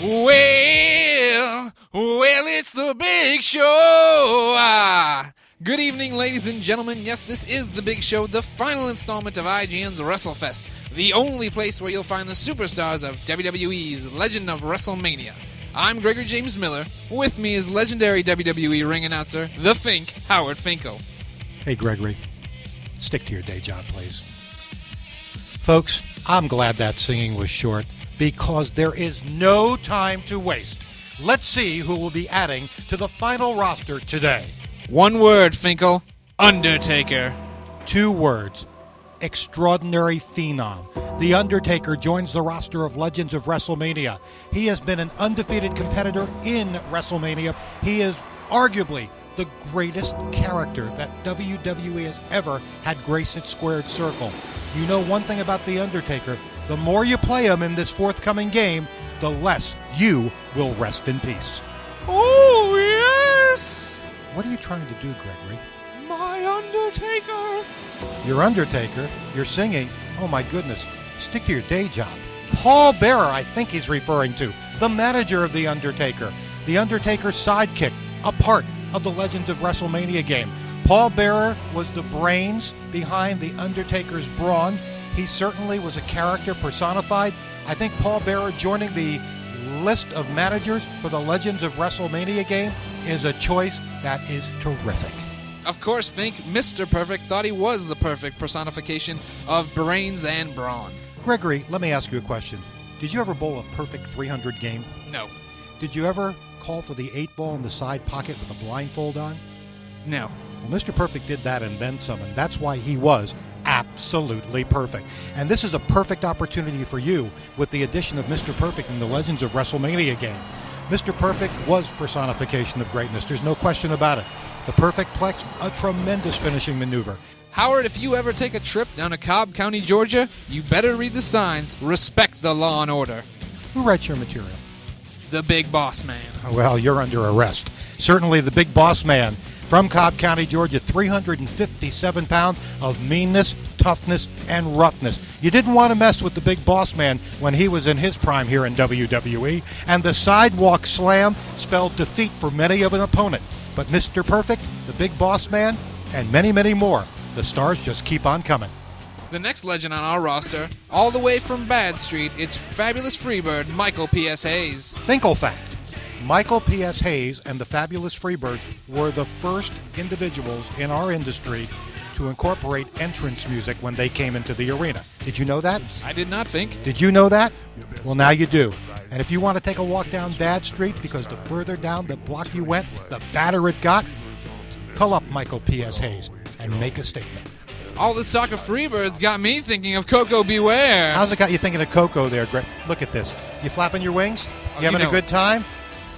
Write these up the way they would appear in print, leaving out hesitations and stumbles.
Well, it's the big show. Good evening, ladies and gentlemen. Yes, this is the big show, the final installment of IGN's WrestleFest, the only place where you'll find the superstars of WWE's Legend of WrestleMania. I'm Gregory James Miller. With me is legendary WWE ring announcer, The Fink, Howard Finkel. Hey, Gregory, stick to your day job, please. Folks, I'm glad that singing was short because there is no time to waste. Let's see who will be adding to the final roster today. One word, Finkel. Undertaker. 2 words. Extraordinary phenom. The Undertaker joins the roster of Legends of WrestleMania. He has been an undefeated competitor in WrestleMania. He is arguably the greatest character that WWE has ever had grace its squared circle. You know one thing about The Undertaker, the more you play him in this forthcoming game, the less you will rest in peace. Oh, yes! What are you trying to do, Gregory? My Undertaker! Your Undertaker? You're singing? Oh my goodness, stick to your day job. Paul Bearer, I think he's referring to, the manager of The Undertaker. The Undertaker's sidekick, a part of the Legends of WrestleMania game. Paul Bearer was the brains behind The Undertaker's brawn. He certainly was a character personified. I think Paul Bearer joining the list of managers for the Legends of WrestleMania game is a choice that is terrific. Of course, Fink, Mr. Perfect, thought he was the perfect personification of brains and brawn. Gregory, let me ask you a question. Did you ever bowl a perfect 300 game? No. Did you ever call for the 8-ball in the side pocket with a blindfold on? No. Well, Mr. Perfect did that and then some, and that's why he was absolutely perfect. And this is a perfect opportunity for you with the addition of Mr. Perfect in the Legends of WrestleMania game. Mr. Perfect was personification of greatness. There's no question about it. The Perfect Plex, a tremendous finishing maneuver. Howard, if you ever take a trip down to Cobb County, Georgia, you better read the signs. Respect the law and order. Who writes your material? The Big Boss Man. Well, you're under arrest. Certainly the Big Boss Man from Cobb County, Georgia, 357 pounds of meanness, toughness, and roughness. You didn't want to mess with the Big Boss Man when he was in his prime here in WWE, and the sidewalk slam spelled defeat for many of an opponent. But Mr. Perfect, the Big Boss Man, and many, many more. The stars just keep on coming. The next legend on our roster, all the way from Bad Street, it's Fabulous Freebird Michael P.S. Hayes. Finkel fact. Michael P.S. Hayes and the Fabulous Freebirds were the first individuals in our industry to incorporate entrance music when they came into the arena. Did you know that? I did not think. Did you know that? Well, now you do. And if you want to take a walk down Bad Street, because the further down the block you went, the badder it got, call up Michael P.S. Hayes and make a statement. All this talk of Freebirds got me thinking of Coco Beware. How's it got you thinking of Coco there, Greg? Look at this. You flapping your wings? You having a good time?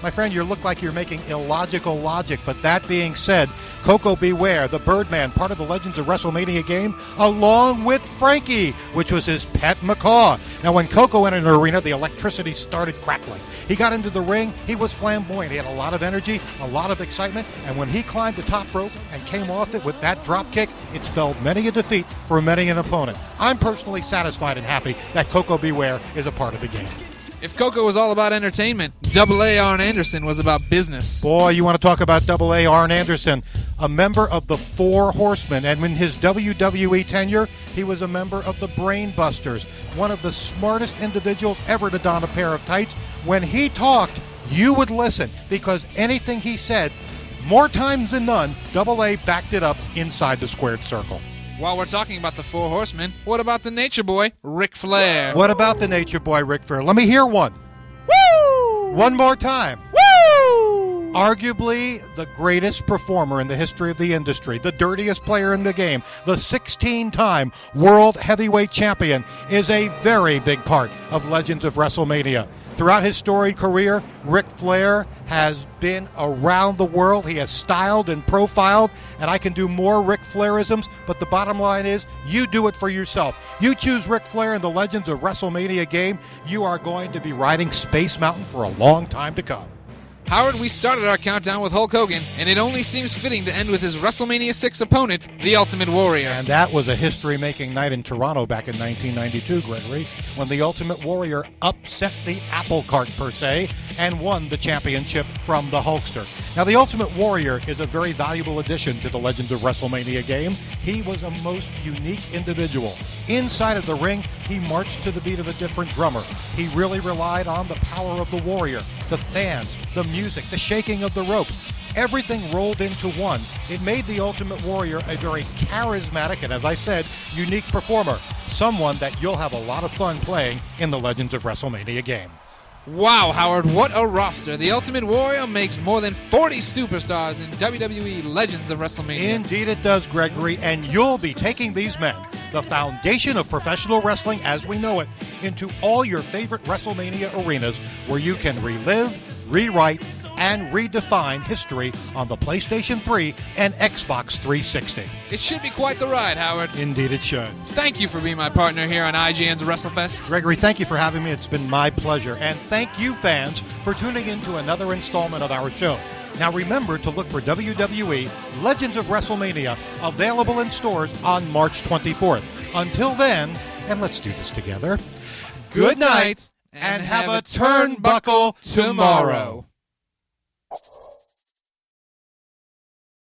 My friend, you look like you're making illogical logic, but that being said, Coco Beware, the Birdman, part of the Legends of WrestleMania game, along with Frankie, which was his pet macaw. Now, when Coco entered an arena, the electricity started crackling. He got into the ring, he was flamboyant, he had a lot of energy, a lot of excitement, and when he climbed the top rope and came off it with that drop kick, it spelled many a defeat for many an opponent. I'm personally satisfied and happy that Coco Beware is a part of the game. If Coco was all about entertainment, AA Arn Anderson was about business. Boy, you want to talk about AA Arn Anderson, a member of the Four Horsemen, and in his WWE tenure, he was a member of the Brain Busters, one of the smartest individuals ever to don a pair of tights. When he talked, you would listen, because anything he said, more times than none, AA backed it up inside the squared circle. While we're talking about the Four Horsemen, what about the Nature Boy, Ric Flair? What about the Nature Boy, Ric Flair? Let me hear one. Woo! One more time. Woo! Arguably the greatest performer in the history of the industry, the dirtiest player in the game, the 16-time World Heavyweight Champion, is a very big part of Legends of WrestleMania. Throughout his storied career, Ric Flair has been around the world. He has styled and profiled, and I can do more Ric Flairisms, but the bottom line is you do it for yourself. You choose Ric Flair in the Legends of WrestleMania game, you are going to be riding Space Mountain for a long time to come. Howard, we started our countdown with Hulk Hogan, and it only seems fitting to end with his WrestleMania 6 opponent, The Ultimate Warrior. And that was a history-making night in Toronto back in 1992, Gregory, when The Ultimate Warrior upset the apple cart, per se, and won the championship from the Hulkster. Now, The Ultimate Warrior is a very valuable addition to the Legends of WrestleMania game. He was a most unique individual. Inside of the ring, he marched to the beat of a different drummer. He really relied on the power of the Warrior, the fans, the music, the shaking of the ropes. Everything rolled into one. It made the Ultimate Warrior a very charismatic and, as I said, unique performer. Someone that you'll have a lot of fun playing in the Legends of WrestleMania game. Wow, Howard, what a roster. The Ultimate Warrior makes more than 40 superstars in WWE Legends of WrestleMania. Indeed it does, Gregory, and you'll be taking these men, the foundation of professional wrestling as we know it, into all your favorite WrestleMania arenas where you can relive, rewrite, and redefine history on the PlayStation 3 and Xbox 360. It should be quite the ride, Howard. Indeed it should. Thank you for being my partner here on IGN's WrestleFest. Gregory, thank you for having me. It's been my pleasure. And thank you, fans, for tuning in to another installment of our show. Now remember to look for WWE Legends of WrestleMania available in stores on March 24th. Until then, and let's do this together, Good night, and have a turnbuckle tomorrow. You